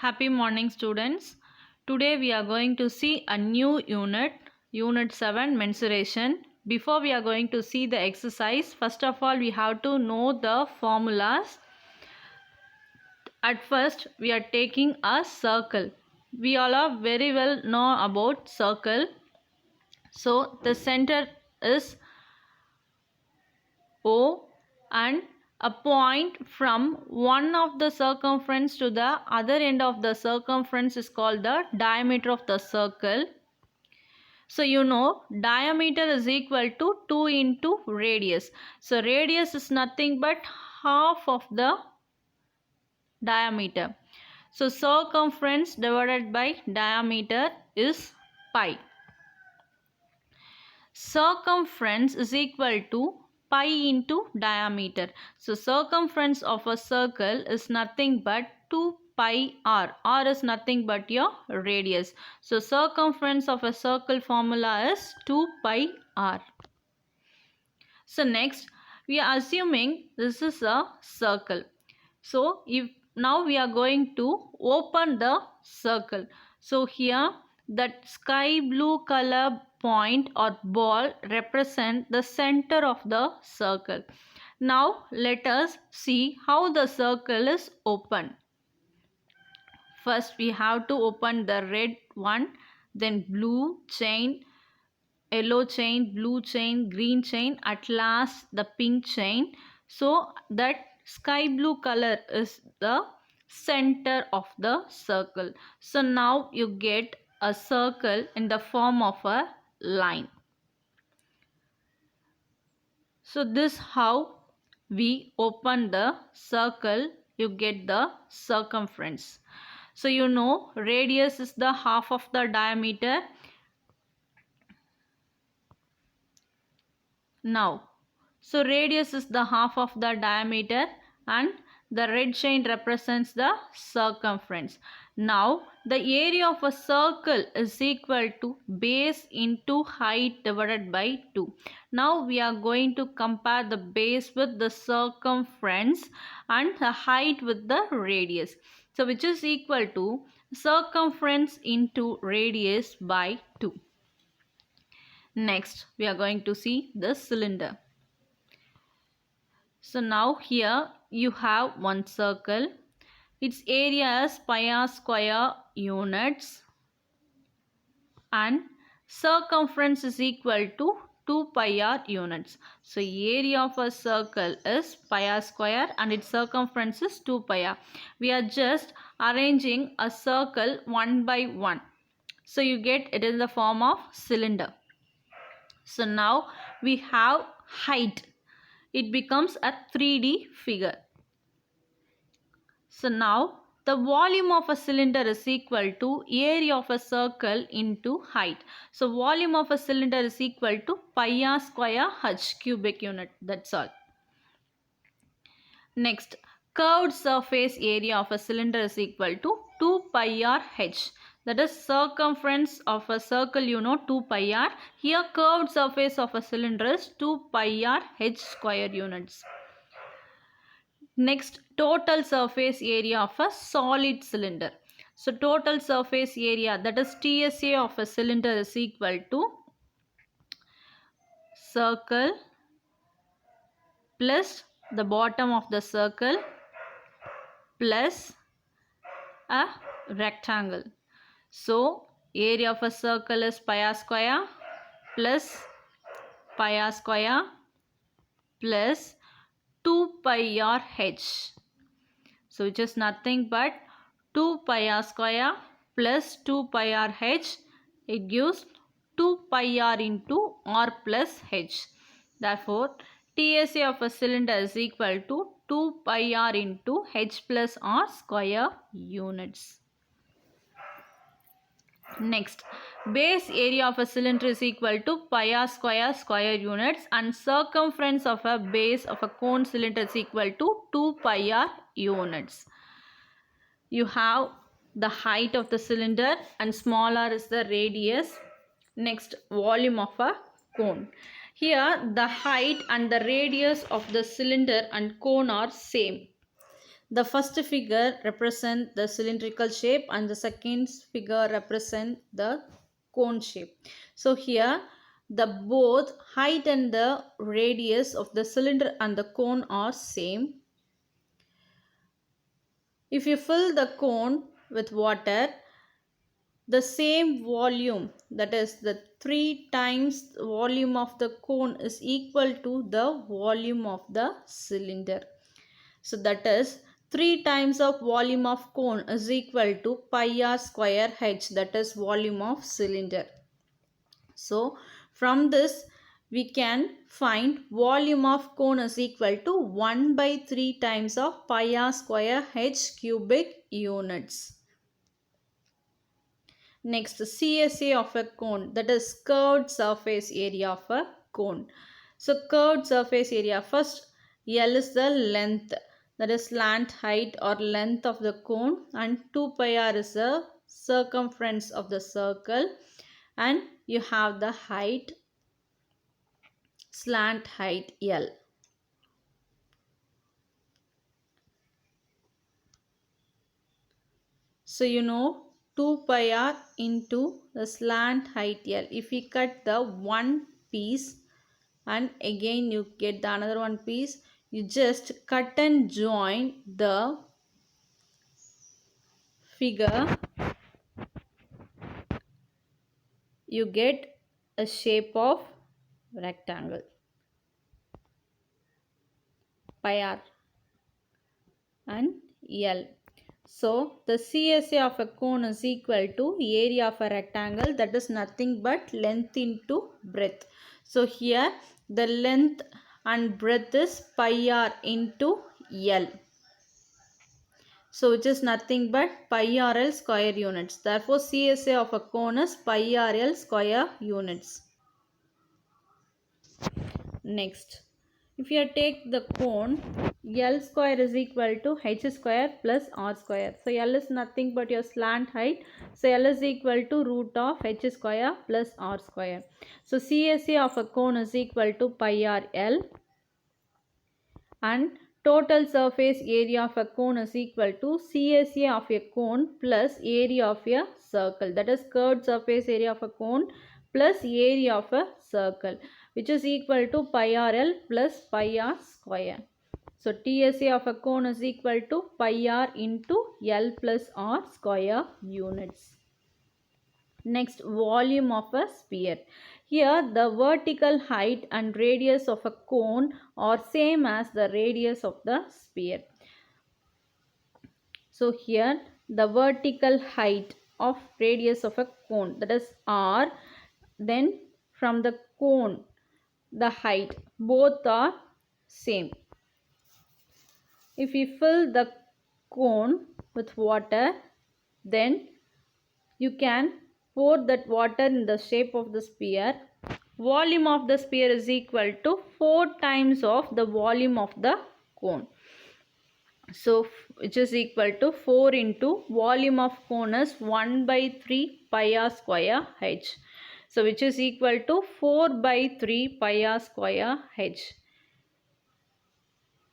Happy morning, students. Today we are going to see a new unit 7 mensuration. Before we are going to see the exercise, first of all we have to know the formulas. At first we are taking a circle. We all are very well know about circle. So the center is O and a point from one of the circumference to the other end of the circumference is called the diameter of the circle. So you know diameter is equal to 2 into radius. So radius is nothing but half of the diameter. So circumference divided by diameter is pi. Circumference is equal to pi into diameter. So circumference of a circle is nothing but 2 pi r. R is nothing but your radius. So circumference of a circle formula is 2 pi r. So next we are assuming this is a circle. So if now we are going to open the circle. So here that sky blue color point or ball represent the center of the circle. Now let us see how the circle is open. First we have to open the red one, then blue chain, yellow chain, blue chain, green chain, at last the pink chain. So that sky blue color is the center of the circle. So now you get a circle in the form of a line. So this how we open the circle, you get the circumference. So you know radius is the half of the diameter. Now, so radius is the half of the diameter and the red chain represents the circumference. Now, the area of a circle is equal to base into height divided by 2. Now, we are going to compare the base with the circumference and the height with the radius. So, which is equal to circumference into radius by 2. Next, we are going to see the cylinder. So now here you have one circle. Its area is pi r square units and circumference is equal to 2 pi r units. So area of a circle is pi r square and its circumference is 2 pi r. We are just arranging a circle one by one. So you get it in the form of cylinder. So now we have height. It becomes a 3D figure. So now the volume of a cylinder is equal to area of a circle into height. So volume of a cylinder is equal to pi r square h cubic unit. That's all. Next, curved surface area of a cylinder is equal to 2 pi r h. That is circumference of a circle, you know, 2 pi r. Here curved surface of a cylinder is 2 pi r h square units. Next, total surface area of a solid cylinder. So total surface area, that is TSA of a cylinder, is equal to circle plus the bottom of the circle plus a rectangle. So area of a circle is pi r square plus pi r square plus 2 pi r h. So which is nothing but 2 pi r square plus 2 pi r h. It gives 2 pi r into r plus h. Therefore, TSA of a cylinder is equal to 2 pi r into h plus r square units. Next, base area of a cylinder is equal to pi r square square units and circumference of a base of a cone cylinder is equal to 2 pi r units. You have the height of the cylinder and small r is the radius. Next, volume of a cone. Here the height and the radius of the cylinder and cone are same. The first figure represents the cylindrical shape and the second figure represents the cone shape. So here the both height and the radius of the cylinder and the cone are same. If you fill the cone with water, the same volume, that is the 3 times volume of the cone, is equal to the volume of the cylinder. So that is 3 times of volume of cone is equal to pi r square h, that is volume of cylinder. So from this we can find volume of cone is equal to 1 by 3 times of pi r square h cubic units. Next, CSA of a cone, that is curved surface area of a cone. So curved surface area, first L is the length, that is slant height or length of the cone, and 2 pi r is the circumference of the circle, and you have the height, slant height L. So you know 2 pi r into the slant height L. If we cut the one piece and again you get the another one piece, you just cut and join the figure, you get a shape of rectangle, pi r and L. So the CSA of a cone is equal to area of a rectangle, that is nothing but length into breadth. So here the length and breadth is pi r into L. So which is nothing but pi rl square units. Therefore CSA of a cone is pi rl square units. Next, if you take the cone, L square is equal to h square plus r square. So L is nothing but your slant height. So L is equal to root of h square plus r square. So CSA of a cone is equal to pi r L, and total surface area of a cone is equal to CSA of a cone plus area of a circle, that is curved surface area of a cone plus area of a circle, which is equal to pi rl plus pi r square. So TSA of a cone is equal to pi r into L plus r square units. Next, volume of a sphere. Here the vertical height and radius of a cone are same as the radius of the sphere. So here the vertical height of radius of a cone, that is r, then from the cone the height, both are same. If we fill the cone with water, then you can pour that water in the shape of the sphere. Volume of the sphere is equal to 4 times of the volume of the cone. So which is equal to 4 into volume of cone is 1 by 3 pi r square h. So which is equal to 4 by 3 pi r square h.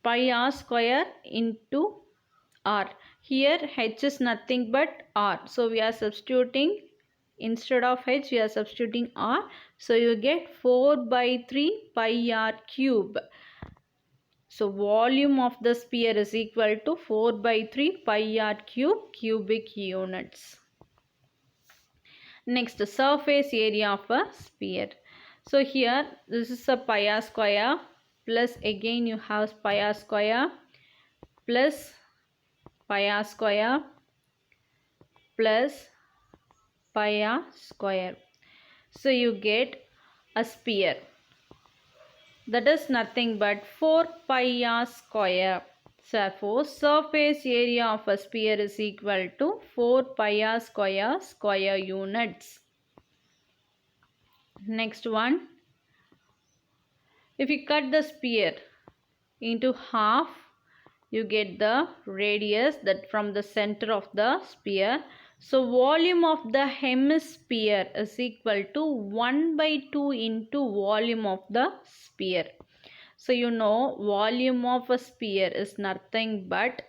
Pi r square into r. Here h is nothing but r. So we are substituting, instead of h we are substituting r. So you get 4 by 3 pi r cube. So volume of the sphere is equal to 4 by 3 pi r cube cubic units. Next, surface area of a sphere. So here this is a pi r square plus again you have pi r square plus pi r square plus pi r square. So you get a sphere, that is nothing but 4 pi r square. Therefore surface area of a sphere is equal to 4 pi r square units. Next one, if you cut the sphere into half, you get the radius that from the center of the sphere. So volume of the hemisphere is equal to 1 by 2 into volume of the sphere. So you know volume of a sphere is nothing but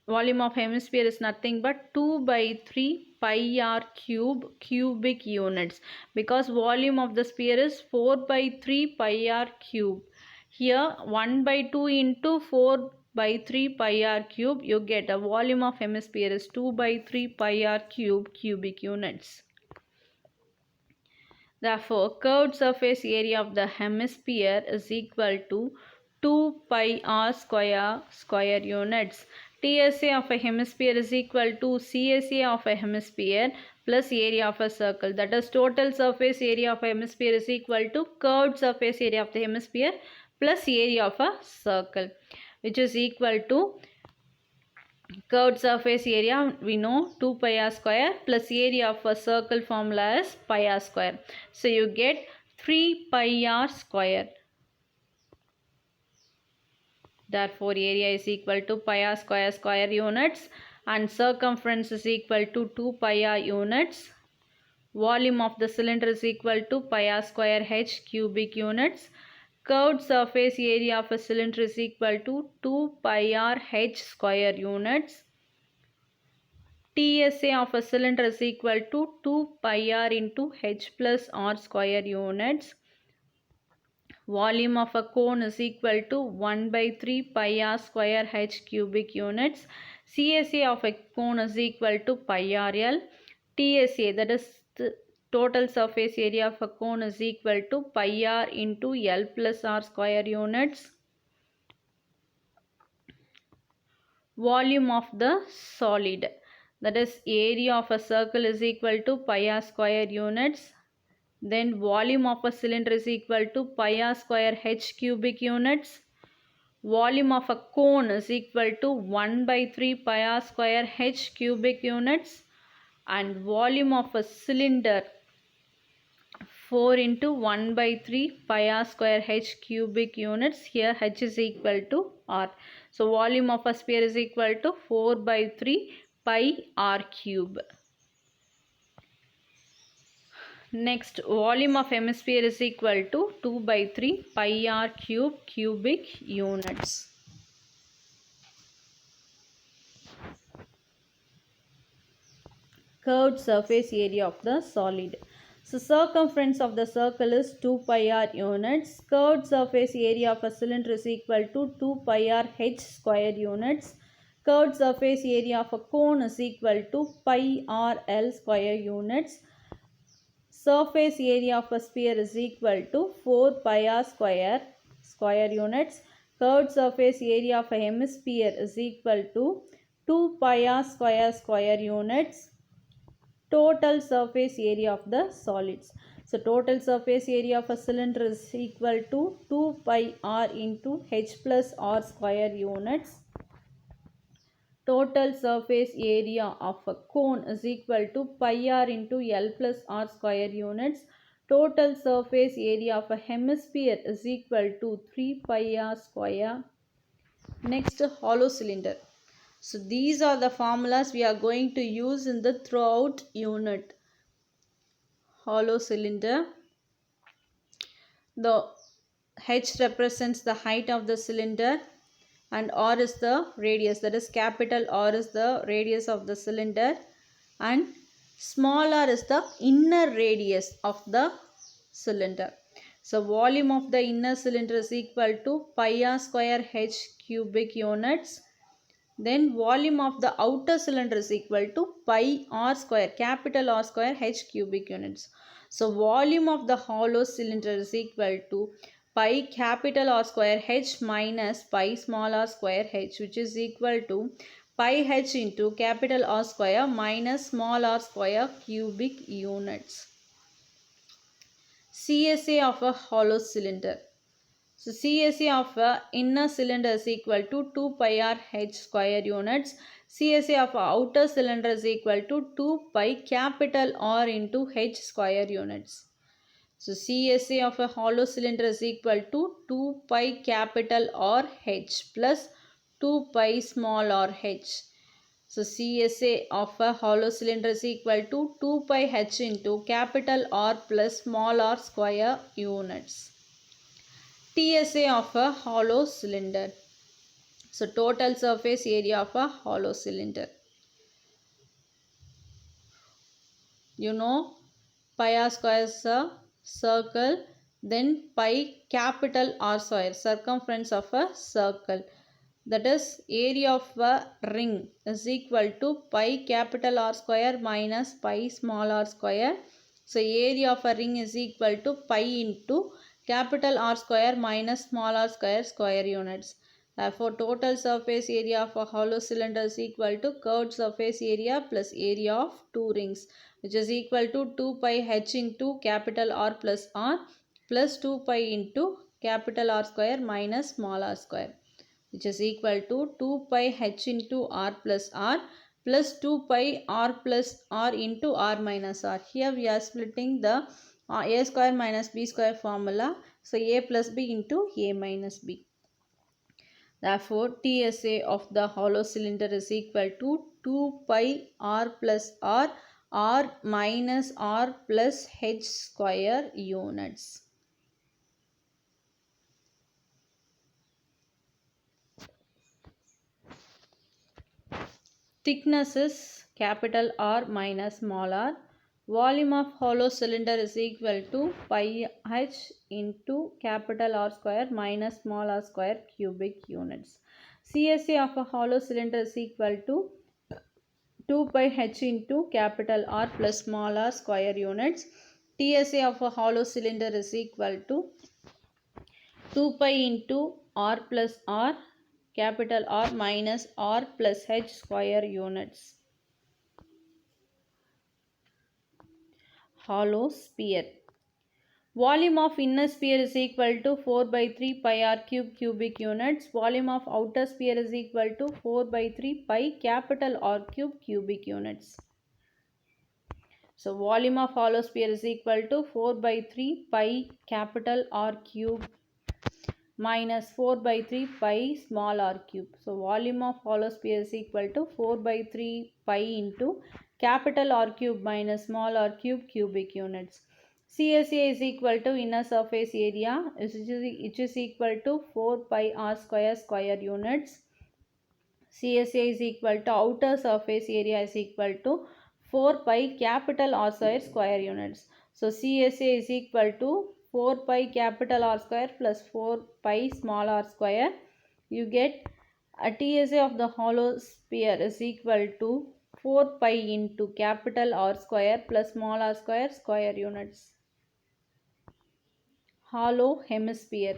volume of hemisphere is nothing but 2 by 3 pi r cube cubic units, because volume of the sphere is 4 by 3 pi r cube. Here 1 by 2 into 4 by 3 pi r cube, you get a volume of hemisphere is 2 by 3 pi r cube cubic units. Therefore, curved surface area of the hemisphere is equal to 2 pi r square units. TSA of a hemisphere is equal to CSA of a hemisphere plus area of a circle. That is, total surface area of a hemisphere is equal to curved surface area of the hemisphere plus area of a circle, which is equal to curved surface area, we know 2 pi r square plus area of a circle formula is pi r square. So you get 3 pi r square. Therefore, area is equal to pi r square units, and circumference is equal to 2 pi r units. Volume of the cylinder is equal to pi r square h cubic units. Curved surface area of a cylinder is equal to 2 pi r h square units. TSA of a cylinder is equal to 2 pi r into h plus r square units. Volume of a cone is equal to 1 by 3 pi r square h cubic units. CSA of a cone is equal to pi rl. TSA, that is the total surface area of a cone, is equal to pi r into l plus r square units. Volume of the solid, that is area of a circle, is equal to pi r square units. Then volume of a cylinder is equal to pi r square h cubic units. Volume of a cone is equal to 1 by 3 pi r square h cubic units. And volume of a cylinder 4 into 1 by 3 pi r square h cubic units. Here h is equal to r. So volume of a sphere is equal to 4 by 3 pi r cube. Next, volume of hemisphere is equal to 2 by 3 pi r cube cubic units. Curved surface area of the solid. So circumference of the circle is 2 pi r units. Curved surface area of a cylinder is equal to 2 pi r h square units. Curved surface area of a cone is equal to pi r l square units. Surface area of a sphere is equal to 4 pi r square units. Curved surface area of a hemisphere is equal to 2 pi r square units. Total surface area of the solids. So total surface area of a cylinder is equal to 2 pi r into h plus r square units. Total surface area of a cone is equal to pi r into l plus r square units. Total surface area of a hemisphere is equal to 3 pi r square. Next, hollow cylinder. So these are the formulas we are going to use in the throughout unit. Hollow cylinder. The h represents the height of the cylinder, and r is the radius, that is capital R is the radius of the cylinder, and small r is the inner radius of the cylinder. So volume of the inner cylinder is equal to pi r square h cubic units. Then volume of the outer cylinder is equal to pi r square, capital R square h cubic units. So volume of the hollow cylinder is equal to pi capital R square h minus pi small r square h, which is equal to pi h into capital R square minus small r square cubic units. CSA of a hollow cylinder. So CSA of a inner cylinder is equal to 2 pi r h square units. CSA of a outer cylinder is equal to 2 pi capital R into h square units. So CSA of a hollow cylinder is equal to 2 pi capital R h plus 2 pi small r h. So CSA of a hollow cylinder is equal to 2 pi h into capital R plus small r square units. TSA of a hollow cylinder. So total surface area of a hollow cylinder. You know, pi r square is a circle, then pi capital R square, circumference of a circle. That is, area of a ring is equal to pi capital R square minus pi small r square. So area of a ring is equal to pi into capital R square minus small r square square units. Therefore, total surface area of a hollow cylinder is equal to curved surface area plus area of two rings, which is equal to 2 pi h into capital R plus 2 pi into capital R square minus small r square, which is equal to 2 pi h into r plus 2 pi r plus r into r minus r. Here we are splitting the a square minus b square formula. So a plus b into a minus b. Therefore, TSA of the hollow cylinder is equal to 2 pi r plus r minus r plus h square units. Thickness is capital R minus small r. Volume of hollow cylinder is equal to pi h into capital R square minus small r square cubic units. CSA of a hollow cylinder is equal to 2 pi h into capital R plus small r square units. TSA of a hollow cylinder is equal to 2 pi into R plus R capital R minus R plus h square units. Hollow sphere. Volume of inner sphere is equal to 4 by 3 pi r cube cubic units. Volume of outer sphere is equal to 4 by 3 pi capital R cube cubic units. So volume of hollow sphere is equal to 4 by 3 pi capital R cube minus 4 by 3 pi small r cube. So volume of hollow sphere is equal to 4 by 3 pi into capital R cube minus small r cube cubic units. CSA is equal to inner surface area, which is equal to 4 pi r square square units. CSA is equal to outer surface area is equal to 4 pi capital R square square units. So CSA is equal to 4 pi capital R square plus 4 pi small r square. You get a TSA of the hollow sphere is equal to 4 pi into capital R square plus small r square square units. Hollow hemisphere.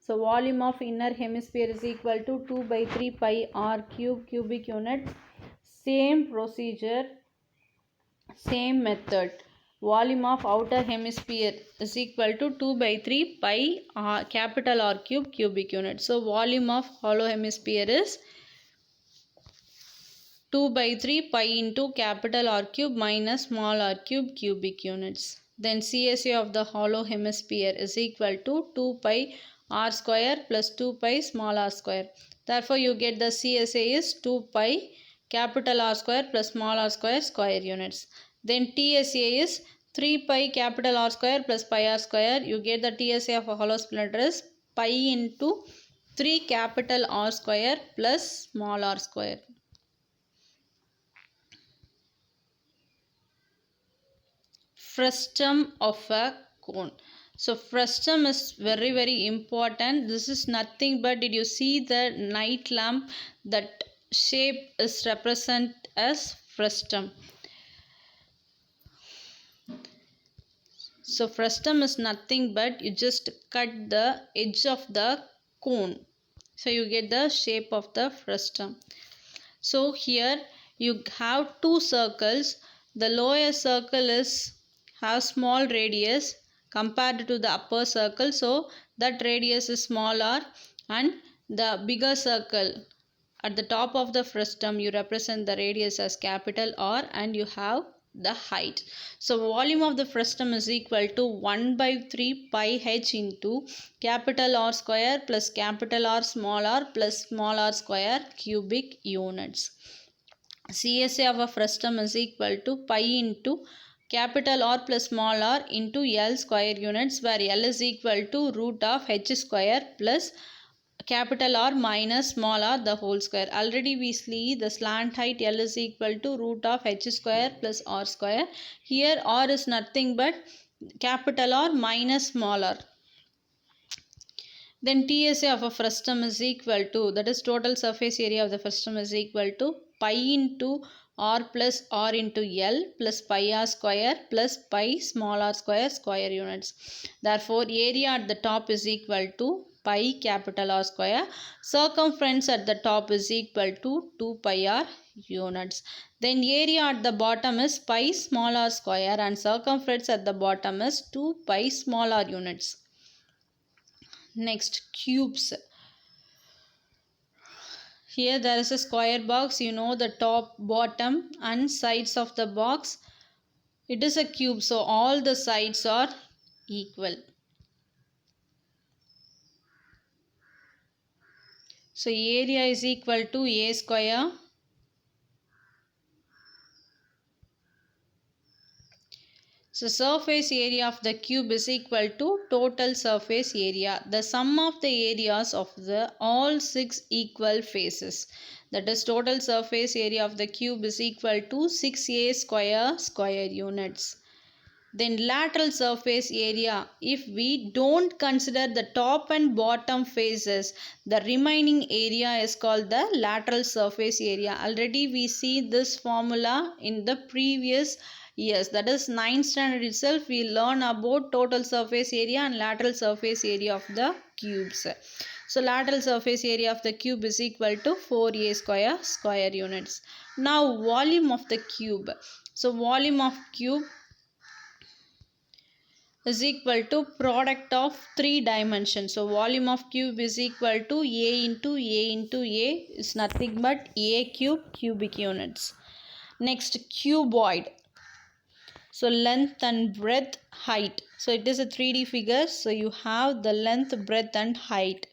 So volume of inner hemisphere is equal to 2 by 3 pi r cube cubic units. Same procedure, same method. Volume of outer hemisphere is equal to 2 by 3 pi capital R cube cubic units. So volume of hollow hemisphere is 2 by 3 pi into capital R cube minus small r cube cubic units. Then CSA of the hollow hemisphere is equal to 2 pi r square plus 2 pi small r square. Therefore, you get the CSA is 2 pi capital R square plus small r square square units. Then TSA is 3 pi capital R square plus pi r square. You get the TSA of a hollow cylinder is pi into 3 capital R square plus small r square. Frustum of a cone. So frustum is very important. This is nothing but, did you see the night lamp? That shape is represented as frustum. So frustum is nothing but, you just cut the edge of the cone. So you get the shape of the frustum. So here you have two circles. The lower circle has small radius compared to the upper circle, so that radius is smaller, and the bigger circle at the top of the frustum, you represent the radius as capital R, and you have the height. So volume of the frustum is equal to 1 by 3 pi h into capital R square plus capital R plus small r square cubic units. CSA of a frustum is equal to pi into capital R plus small r into L square units, where L is equal to root of h square plus capital R minus small r the whole square. Already we see the slant height L is equal to root of h square plus r square. Here r is nothing but capital R minus small r. Then TSA of a frustum is equal to, that is total surface area of the frustum is equal to pi into r plus r into L plus pi r square plus pi small r square square units. Therefore area at the top is equal to pi capital R square. Circumference at the top is equal to 2 pi r units. Then area at the bottom is pi small r square and circumference at the bottom is 2 pi small r units. Next, cubes. Here there is a square box. You know the top, bottom and sides of the box. It is a cube, so all the sides are equal. So area is equal to a square So surface area of the cube is equal to total surface area. The sum of the areas of the all 6 equal faces. That is total surface area of the cube is equal to 6a square units. Then lateral surface area, if we don't consider the top and bottom faces, the remaining area is called the lateral surface area. Already we see this formula in the previous years, that is 9th standard itself we learn about total surface area and lateral surface area of the cubes. So lateral surface area of the cube is equal to 4a square units. Now volume of the cube. So volume of cube is equal to product of 3 dimensions. So volume of cube is equal to A into A into A is nothing but A cube cubic units. Next, cuboid. So length and breadth, height. So it is a 3D figure. So you have the length, breadth and height.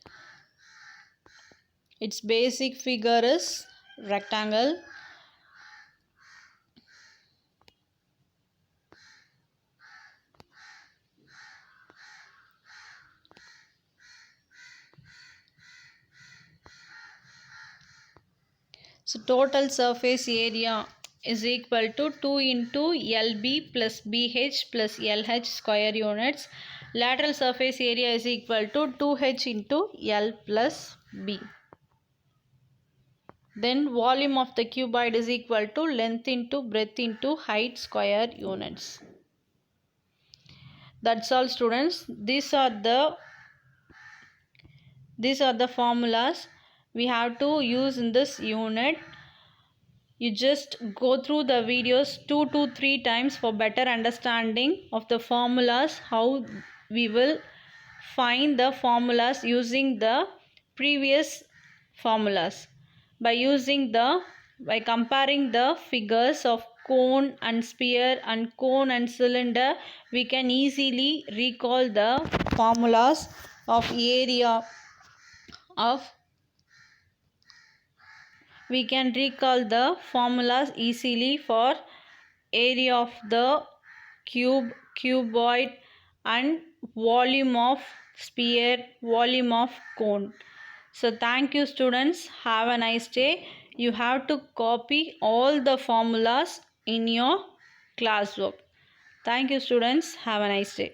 Its basic figure is rectangle. So total surface area is equal to 2 into LB plus BH plus LH square units. Lateral surface area is equal to 2H into L plus B. Then volume of the cuboid is equal to length into breadth into height square units. That's all students. These are the formulas we have to use in this unit. You just go through the videos 2 to 3 times for better understanding of the formulas, how we will find the formulas using the previous formulas. By comparing the figures of cone and sphere and cone and cylinder, we can easily recall the formulas of area of we can recall the formulas easily for area of the cube, cuboid and volume of sphere, volume of cone. So thank you students. Have a nice day. You have to copy all the formulas in your classwork. Thank you students. Have a nice day.